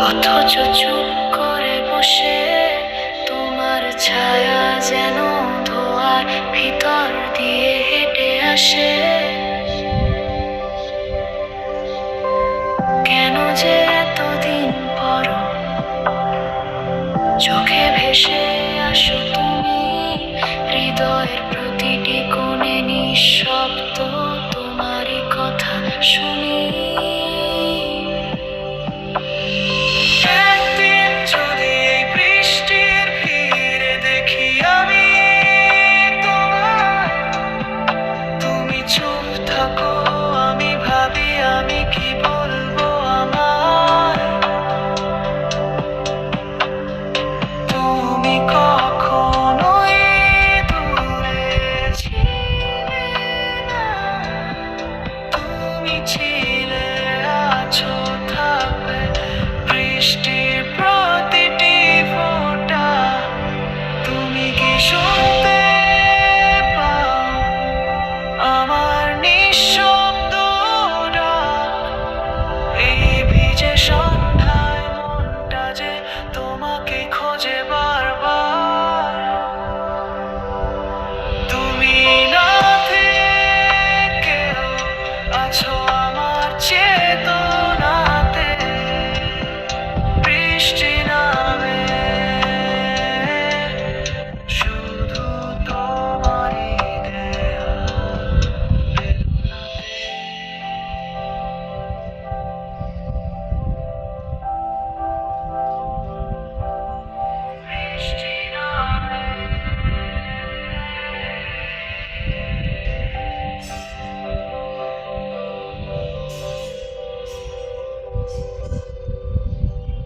অথচ চুপ করে বসে তোমার ছায়া যেন ধোয়ার ভিতর দিয়ে হেঁটে আসে। কেন যে এতদিন পর চোখে ভেসে আসো তুমি, হৃদয়ের প্রতিটি কোণে নিঃশব্দ তোমারই কথা শুনি। একদিন যদি এই বৃষ্টির ভিড়ে দেখি আমি তোমায়, তুমি চুপ থাকো, আমি ভাবি আমি কি বলবো আমায়। তুমি কখনোই দূরে ছিলে না, তুমি ছিলে, আছো, থাকবে বৃষ্টির প্রতিটি ফোঁটা। তুমি কি শুনতে পাও আমার নিঃশব্দ ডাক? এই ভিজে সন্ধ্যায় মনটা যে তোমাকে খোঁজে বারবার। তুমি না